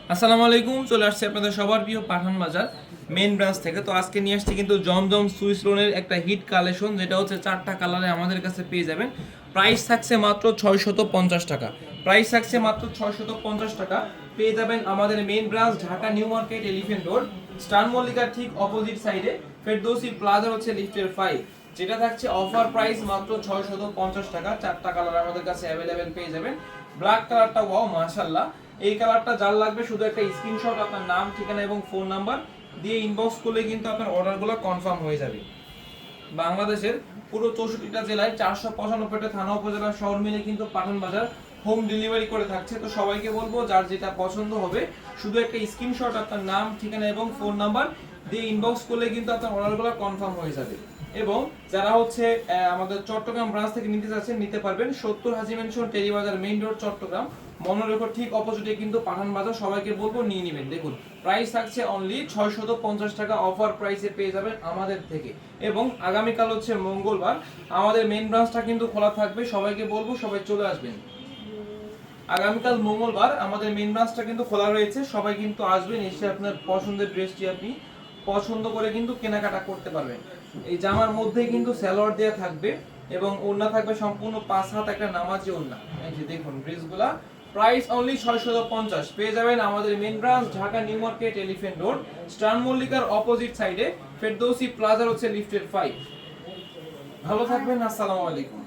আসসালামু আলাইকুম, চলে আসছে আপনাদের সবার প্রিয় পাঠান বাজার মেইন ব্রাঞ্চ থেকে। তো আজকে নিয়ে আসছি কিন্তু জমজম সুইস লোনের একটা হিট কালেকশন, যেটা হচ্ছে চারটা কালারে আমাদের কাছে পেয়ে যাবেন। প্রাইস থাকছে মাত্র 650 টাকা। প্রাইস থাকছে মাত্র 650 টাকা। পেয়ে যাবেন আমাদের main branch Dhaka New Market, Elephant Road, Star মল্লিকার ঠিক অপোজিট সাইডে, ফেরদৌসি প্লাজা হচ্ছে লিফটের 5, যেটা থাকছে অফার প্রাইস মাত্র 650 টাকা। চারটা কালার আমাদের কাছে অ্যাভেলেবেল পেয়ে যাবেন। ব্ল্যাক কালারটা ওয়াও মাশাআল্লাহ, এই কালারটা যার লাগবে শুধু একটা স্ক্রিনশট, আপনার নাম, ঠিকানা এবং ফোন নাম্বার দিয়ে ইনবক্স করলে কিন্তু আপনার অর্ডারগুলো কনফার্ম হয়ে যাবে। বাংলাদেশের পুরো 64টা জেলায় 495টা থানা উপজেলা শহর মিলে কিন্তু পাঠান বাজার হোম ডেলিভারি করে থাকছে। তো সবাইকে বলবো যার যেটা পছন্দ হবে শুধু একটা স্ক্রিনশট, আপনার নাম, ঠিকানা এবং ফোন নাম্বার দিয়ে ইনবক্স করলে কিন্তু আপনার অর্ডারগুলো কনফার্ম হয়ে যাবে। এবং যারা হচ্ছে আমাদের চট্টগ্রাম ব্রাঞ্চ থেকে নিতে যাচ্ছেন নিতে পারবেন। 70 Haji mansion, Terribazar main road, Chittagong মনোরেখর ঠিক অপোজিটে কিন্তু পাঠান বাজার। সবাইকে বলবো নিয়ে নেবেন। দেখুন প্রাইস থাকছে অনলি 650 টাকা, অফার প্রাইসে পেয়ে যাবেন আমাদের থেকে। এবং আগামীকাল হচ্ছে মঙ্গলবার, আমাদের মেইন ব্রাঞ্চটা কিন্তু খোলা থাকবে। সবাইকে বলবো সবাই চলে আসবেন। আগামীকাল মঙ্গলবার আমাদের মেইন ব্রাঞ্চটা কিন্তু খোলা রয়েছে, সবাই কিন্তু আসবেন, এসে আপনার পছন্দের ড্রেসটি আপনি পছন্দ করে কিন্তু কেনাকাটা করতে পারবেন। এই জামার মধ্যেই কিন্তু সালোয়ার দেয়া থাকবে এবং ওড়না থাকবে সম্পূর্ণ 5 হাত একটা নামাজি ওড়না। এই যে দেখুন ড্রেসগুলা, প্রাইস অনলি 650। পেয়ে যাবেন আমাদের main branch Dhaka New Market, Elephant Road, Star মল্লিকার অপোজিট সাইডে, ফেরদৌসি প্লাজার হচ্ছে লিফটের 5। ভালো থাকবেন, আসসালামু আলাইকুম।